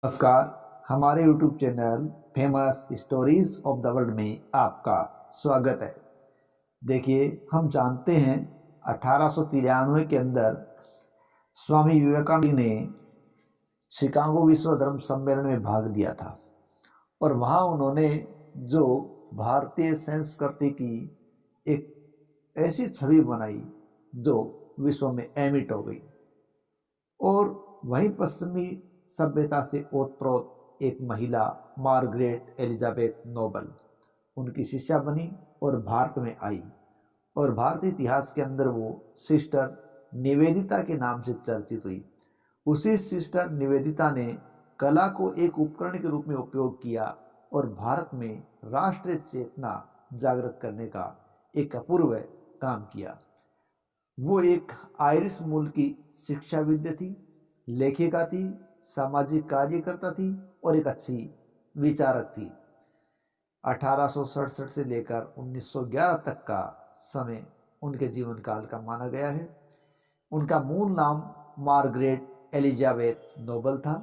नमस्कार। हमारे YouTube channel famous stories of the world में आपका स्वागत है। देखिए, हम जानते हैं 1893 के अंदर स्वामी विवेकानंद ने शिकागो विश्व धर्म सम्मेलन में भाग लिया था और वहाँ उन्होंने जो भारतीय संस्कृति की एक ऐसी छवि बनाई जो विश्व में अमिट हो गई। और वहीं पश्चिमी सभ्यता से ओतप्रोत एक महिला मार्गरेट एलिजाबेथ नोबल उनकी शिष्या बनी और भारत में आई और भारतीय इतिहास के अंदर वो सिस्टर निवेदिता के नाम से चर्चित हुई। उसी सिस्टर निवेदिता ने कला को एक उपकरण के रूप में उपयोग किया और भारत में राष्ट्रीय चेतना जागृत करने का एक अपूर्व काम किया। वो एक आयरिश मूल की शिक्षाविद थी, लेखिका थी, सामाजिक कार्यकर्ता थी और एक अच्छी विचारक थी। 1867 से लेकर 1911 तक का समय उनके जीवन काल का माना गया है। उनका मूल नाम मार्गरेट एलिजाबेथ नोबल था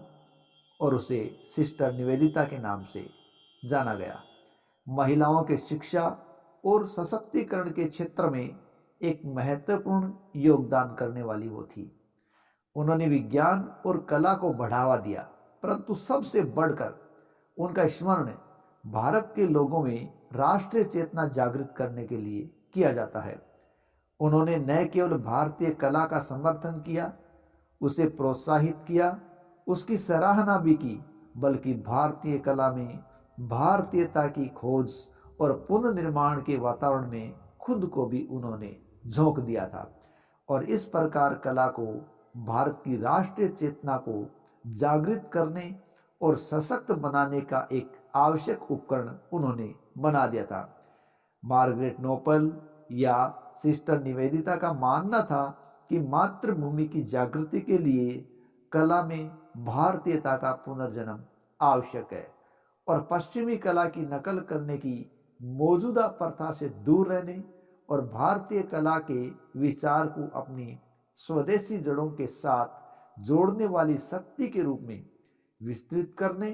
और उसे सिस्टर निवेदिता के नाम से जाना गया। महिलाओं के शिक्षा और सशक्तिकरण के क्षेत्र में एक महत्वपूर्ण योगदान करने वाली वो थी। उन्होंने विज्ञान और कला को बढ़ावा दिया, परंतु सबसे बढ़कर उनका स्मरण भारत के लोगों में राष्ट्रीय चेतना जागृत करने के लिए किया जाता है। उन्होंने न केवल भारतीय कला का समर्थन किया, उसे प्रोत्साहित किया, उसकी सराहना भी की, बल्कि भारतीय कला में भारतीयता की खोज और पुनर्निर्माण के वातावरण में खुद को भी उन्होंने झोंक दिया था। और इस प्रकार कला को भारत की राष्ट्रीय चेतना को जागृत करने और सशक्त बनाने का एक आवश्यक उपकरण उन्होंने बना दिया था। मार्गरेट नोबल या सिस्टर निवेदिता का मानना था कि मातृभूमि की जागृति के लिए कला में भारतीयता का पुनर्जन्म आवश्यक है और पश्चिमी कला की नकल करने की मौजूदा प्रथा से दूर रहने और भारतीय कला के विचार को अपनी स्वदेशी जड़ों के साथ जोड़ने वाली शक्ति के रूप में विस्तृत करने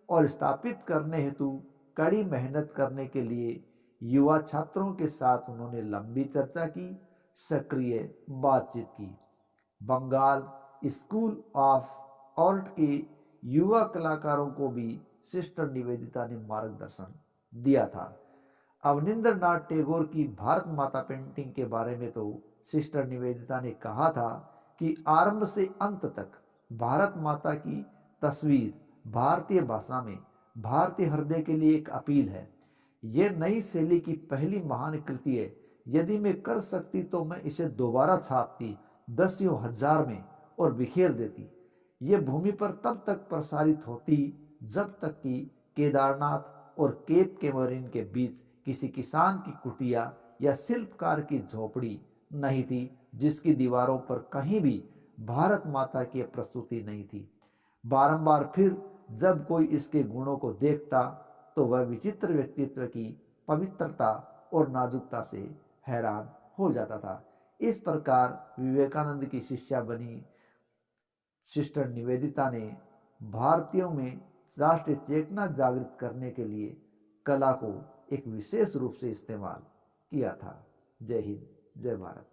और स्थापित करने हेतु कड़ी मेहनत करने के लिए युवा छात्रों के साथ उन्होंने लंबी चर्चा की, सक्रिय बातचीत की। बंगाल स्कूल ऑफ आर्ट के युवा कलाकारों को भी सिस्टर निवेदिता ने मार्गदर्शन दिया था। अवनिंद्रनाथ टैगोर की भारत माता पेंटिंग के बारे में तो सिस्टर निवेदिता ने कहा था कि आरंभ से अंत तक भारत माता की तस्वीर भारतीय भाषा में भारतीय हृदय के लिए एक अपील है। यह नई शैली की पहली महान कृति है। यदि मैं कर सकती तो मैं इसे दोबारा छापती, दसियों हजार में और बिखेर देती। यह भूमि पर तब तक प्रसारित होती जब तक कि केदारनाथ और केप कैमोरिन के बीच किसी किसान की कुटिया या शिल्पकार की झोपड़ी नहीं थी जिसकी दीवारों पर कहीं भी भारत माता की प्रस्तुति नहीं थी। बारंबार फिर जब कोई इसके गुणों को देखता तो वह विचित्र व्यक्तित्व की पवित्रता और नाजुकता से हैरान हो जाता था। इस प्रकार विवेकानंद की शिष्या बनी सिस्टर निवेदिता ने भारतीयों में राष्ट्रीय चेतना जागृत करने के लिए कला को एक विशेष रूप से इस्तेमाल किया था। जय हिंद, जय भारत।